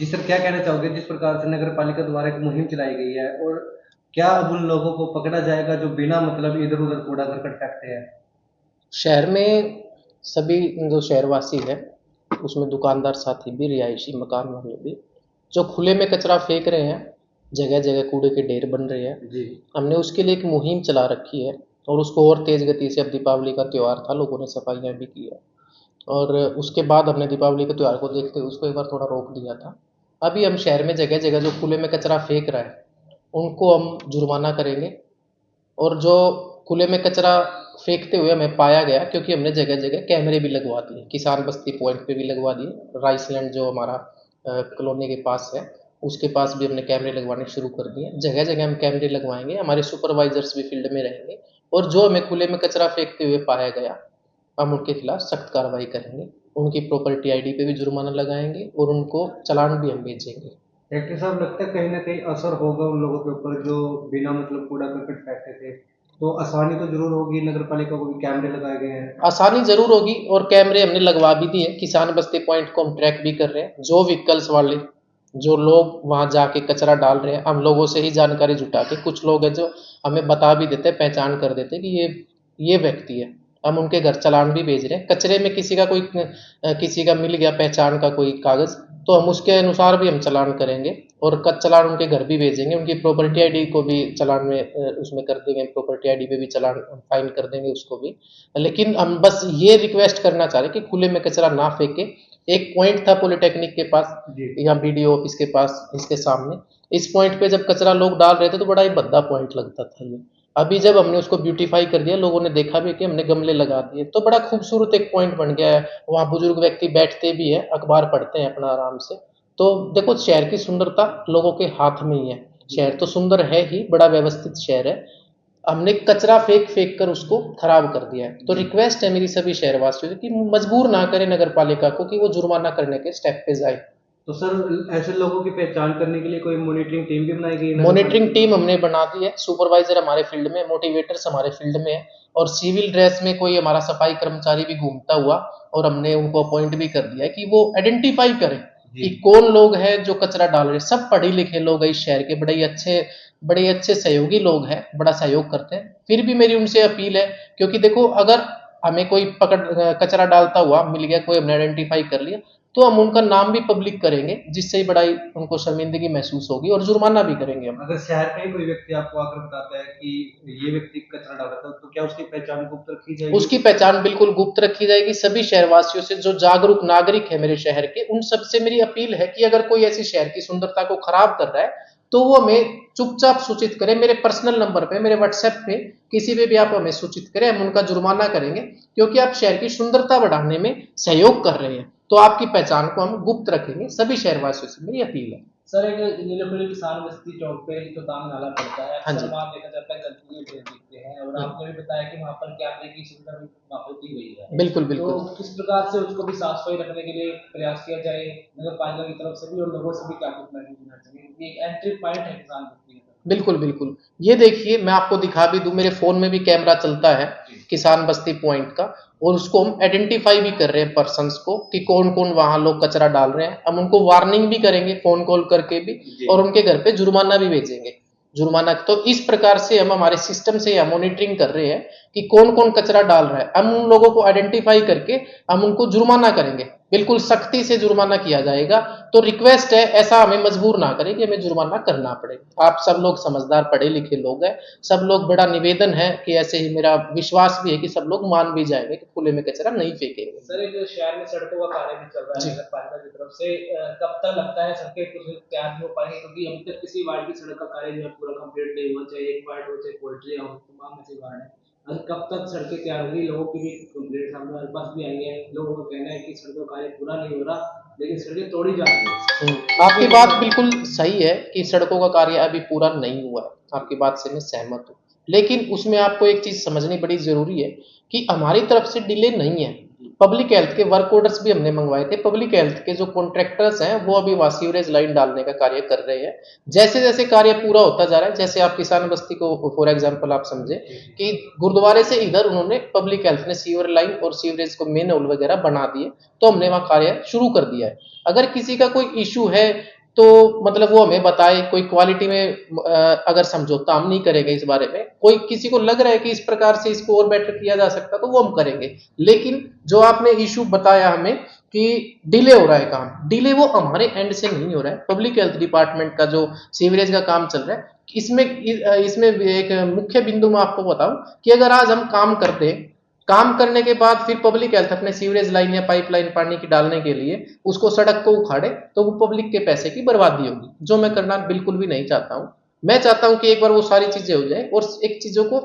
जी sir, क्या कहना चाहोगे जिस प्रकार से नगर पालिका द्वारा एक मुहिम चलाई गई है, और क्या अब उन लोगों को पकड़ा जाएगा जो बिना मतलब इधर उधर कूड़ा करकट फेंकते हैं? शहर में सभी जो शहरवासी हैं, उसमें दुकानदार साथी भी, रिहायशी मकान वाले भी, जो खुले में कचरा फेंक रहे हैं, जगह जगह कूड़े के ढेर बन रहे हैं, जी। हमने उसके लिए एक मुहिम चला रखी है। और उसको और तेज गति से, अब दीपावली का त्यौहार था, लोगों ने सफाइयाँ भी की है। और उसके बाद हमने दीपावली के त्यौहार को देखते हुए उसको एक बार थोड़ा रोक दिया था। अभी हम शहर में जगह जगह जो खुले में कचरा फेंक रहा है, उनको हम जुर्माना करेंगे। और जो खुले में कचरा फेंकते हुए हमें पाया गया, क्योंकि हमने जगह जगह कैमरे भी लगवा दिए, किसान बस्ती पॉइंट पे भी लगवा दिए, राइसलैंड जो हमारा कॉलोनी के पास है, उसके पास भी हमने कैमरे लगवाने शुरू कर दिए। जगह जगह हम कैमरे लगवाएंगे, हमारे सुपरवाइजर्स भी फील्ड में रहेंगे। और जो हमें खुले में कचरा फेंकते हुए पाया गया, हम उनके खिलाफ सख्त कार्रवाई करेंगे। उनकी प्रॉपर्टी आईडी पे भी जुर्माना लगाएंगे और उनको चालान भी हम भेजेंगे। डॉक्टर साहब, लगता है कहीं ना कहीं असर होगा उन लोगों के ऊपर जो बिना मतलब कूड़ा करकट फेंकते थे, तो आसानी तो जरूर होगी, नगर पालिका को भी कैमरे लगाए गए हैं। आसानी ज़रूर होगी, और कैमरे हमने लगवा भी दिए। किसान बस्ती पॉइंट को हम ट्रैक भी कर रहे हैं। जो व्हीकल्स वाले, जो लोग वहाँ जाके कचरा डाल रहे हैं, हम लोगों से ही जानकारी जुटा के, कुछ लोग हैं जो हमें बता भी देते हैं, पहचान कर देते हैं कि ये व्यक्ति है, हम उनके घर चालान भी भेज रहे हैं। कचरे में किसी का मिल गया पहचान का कोई कागज़, तो हम उसके अनुसार भी हम चालान करेंगे। और चालान उनके घर भी भेजेंगे, उनकी प्रॉपर्टी आईडी को भी चालान में उसमें कर देंगे, प्रॉपर्टी आईडी पे भी चालान फाइन कर देंगे उसको भी। लेकिन हम बस ये रिक्वेस्ट करना चाह रहे हैं कि खुले में कचरा ना फेंके। एक पॉइंट था पॉलिटेक्निक के पास जी। या बीडीओ ऑफिस के पास, इसके सामने, इस पॉइंट पे जब कचरा लोग डाल रहे थे तो बड़ा ही भद्दा पॉइंट लगता था ये। अभी जब हमने उसको ब्यूटीफाई कर दिया, लोगों ने देखा भी कि हमने गमले लगा दिए, तो बड़ा खूबसूरत एक पॉइंट बन गया है। वहाँ बुजुर्ग व्यक्ति बैठते भी है, अखबार पढ़ते हैं अपना आराम से। तो देखो, शहर की सुंदरता लोगों के हाथ में ही है। शहर तो सुंदर है ही, बड़ा व्यवस्थित शहर है, हमने कचरा फेंक फेंक कर उसको खराब कर दिया है। तो रिक्वेस्ट है मेरी सभी शहरवासियों से कि मजबूर ना करें नगर पालिका को कि वो जुर्माना करने के स्टेप पे जाए। तो सर, ऐसे लोगों की पहचान करने के लिए कोई मॉनिटरिंग टीम भी बनाई गई है नगर मॉनिटरिंग पालिका टीम द्वारा? हमने बना दी है, सुपरवाइजर हमारे फील्ड में, मोटिवेटर्स हमारे फील्ड में है। और सिविल ड्रेस में कोई हमारा सफाई कर्मचारी भी घूमता हुआ, और हमने उनको अपॉइंट भी कर दिया है कि वो आइडेंटिफाई करें जी। कि कौन लोग हैं जो कचरा डाल रहे हैं। सब पढ़े लिखे लोग हैं इस शहर के, बड़े अच्छे सहयोगी लोग हैं, बड़ा सहयोग करते हैं। फिर भी मेरी उनसे अपील है, क्योंकि देखो, अगर हमें कोई कचरा डालता हुआ मिल गया, कोई हमने आइडेंटिफाई कर लिया, तो हम उनका नाम भी पब्लिक करेंगे, जिससे ही बड़ा ही उनको शर्मिंदगी महसूस होगी, और जुर्माना भी करेंगे हम। अगर शहर का ही कोई व्यक्ति आपको आकर बताता है कि ये व्यक्ति कचरा डाल रहा था, तो क्या उसकी पहचान गुप्त रखी जाएगी? उसकी पहचान बिल्कुल गुप्त रखी जाएगी। सभी शहरवासियों से, जो जागरूक नागरिक है मेरे शहर के, उन सबसे मेरी अपील है कि अगर कोई ऐसी शहर की सुंदरता को खराब कर रहा है, तो वो हमें चुपचाप सूचित करें। मेरे पर्सनल नंबर पे, मेरे व्हाट्सएप पे, किसी पे भी आप हमें सूचित करें, हम उनका जुर्माना करेंगे। क्योंकि आप शहर की सुंदरता बढ़ाने में सहयोग कर रहे हैं, तो आपकी पहचान को हम गुप्त रखेंगे। सभी शहरवासियों से मेरी अपील है। सर, एक नीलकुठी किसान बस्ती चौक पे एक चौताल नाला पड़ता है, हाँ अक्सर जी। वहाँ देखा जाता है गंदगी के ढेर दिखते हैं, और आपने भी बताया कि वहाँ पर कैमरे की सुविधा भी वहाँ पर दी गई है। बिल्कुल तो बिल्कुल। किस प्रकार से उसको भी साफ सफाई रखने के लिए प्रयास किया जाए नगर पालिका की तरफ से भी, और लोगों से भी क्या कुछ मैसेज देना चाहिए, क्योंकि एक एंट्री पॉइंट है किसान बस्ती का। बिल्कुल बिल्कुल। ये देखिए, मैं आपको दिखा भी दूं, मेरे फोन में भी कैमरा चलता है किसान बस्ती पॉइंट का, और उसको हम आइडेंटिफाई भी कर रहे हैं पर्सन्स को कि कौन कौन वहां लोग कचरा डाल रहे हैं। हम उनको वार्निंग भी करेंगे फोन कॉल करके भी, और उनके घर पे जुर्माना भी भेजेंगे। जुर्माना तो इस प्रकार से हम हमारे सिस्टम से हम मॉनिटरिंग कर रहे हैं कि कौन कौन कचरा डाल रहा है। हम उन लोगों को आइडेंटिफाई करके हम उनको जुर्माना करेंगे, बिल्कुल सख्ती से जुर्माना किया जाएगा। तो रिक्वेस्ट है, ऐसा हमें मजबूर ना करें कि हमें जुर्माना करना पड़े। आप सब लोग समझदार पढ़े लिखे लोग हैं, सब लोग, बड़ा निवेदन है कि ऐसे ही, मेरा विश्वास भी है कि सब लोग मान भी जाएंगे कि खुले में कचरा नहीं फेंकेंगे। सर, एक शहर में सड़कों का कार्य भी चल रहा है जी। नगर पालिका की तरफ से, कब तक लगता है सड़कें कुछ तैयार नहीं हो पाएंगी, क्योंकि अभी तक किसी वार्ड की सड़क का कार्य जो है पूरा कंप्लीट नहीं हुआ, चाहे एक वार्ड हो, चाहे पोल्ट्री हो, तमाम ऐसे वार्ड है। और कब तक सड़कें तैयार होंगी? लोगों की भी कंप्लेंट हमारे पास भी आई है, लोगों का कहना है कि सड़कों का कार्य पूरा नहीं हो रहा, लेकिन सड़कें तोड़ी जा रही है। आपकी बात बिल्कुल सही है कि सड़कों का कार्य अभी पूरा नहीं हुआ है, आपकी बात से मैं सहमत हूँ। लेकिन उसमें आपको एक चीज समझनी बड़ी जरूरी है कि हमारी तरफ से डिले नहीं है, पब्लिक हेल्थ के वर्क ऑर्डर्स भी हमने मंगवाए थे। पब्लिक हेल्थ के जो कॉन्ट्रैक्टर्स हैं वो अभी वहाँ सीवरेज लाइन डालने का कार्य कर रहे हैं। जैसे जैसे कार्य पूरा होता जा रहा है, जैसे आप किसान बस्ती को फॉर एग्जांपल आप समझे कि गुरुद्वारे से इधर उन्होंने पब्लिक हेल्थ ने सीवर लाइन और सीवरेज को मेन होल वगैरह बना दिए, तो हमने वहाँ कार्य शुरू कर दिया है। अगर किसी का कोई इशू है तो मतलब वो हमें बताए, कोई क्वालिटी में अगर समझौता हम नहीं करेंगे इस बारे में, कोई किसी को लग रहा है कि इस प्रकार से इसको और बेटर किया जा सकता तो वो हम करेंगे। लेकिन जो आपने इशू बताया हमें कि डिले हो रहा है काम, डिले वो हमारे एंड से नहीं हो रहा है। पब्लिक हेल्थ डिपार्टमेंट का जो सीवरेज का काम चल रहा है, इसमें एक मुख्य बिंदु मैं आपको बताऊं कि अगर आज हम काम करते हैं, काम करने के बाद फिर पब्लिक हेल्थ अपने सीवरेज लाइन या पाइपलाइन पानी की डालने के लिए उसको सड़क को उखाड़े, तो वो पब्लिक के पैसे की बर्बादी होगी, जो मैं करना बिल्कुल भी नहीं चाहता हूं। मैं चाहता हूं कि एक बार वो सारी चीजें हो जाए और एक चीजों को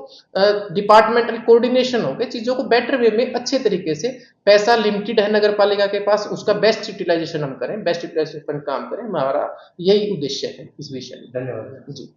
डिपार्टमेंटल कोऑर्डिनेशन हो के चीजों को बेटर वे में अच्छे तरीके से, पैसा लिमिटेड है नगर पालिका के पास, उसका बेस्ट यूटिलाइजेशन हम करें, बेस्ट यूटिलाइजेशन काम करें, हमारा यही उद्देश्य है इस विषय में। धन्यवाद। जी।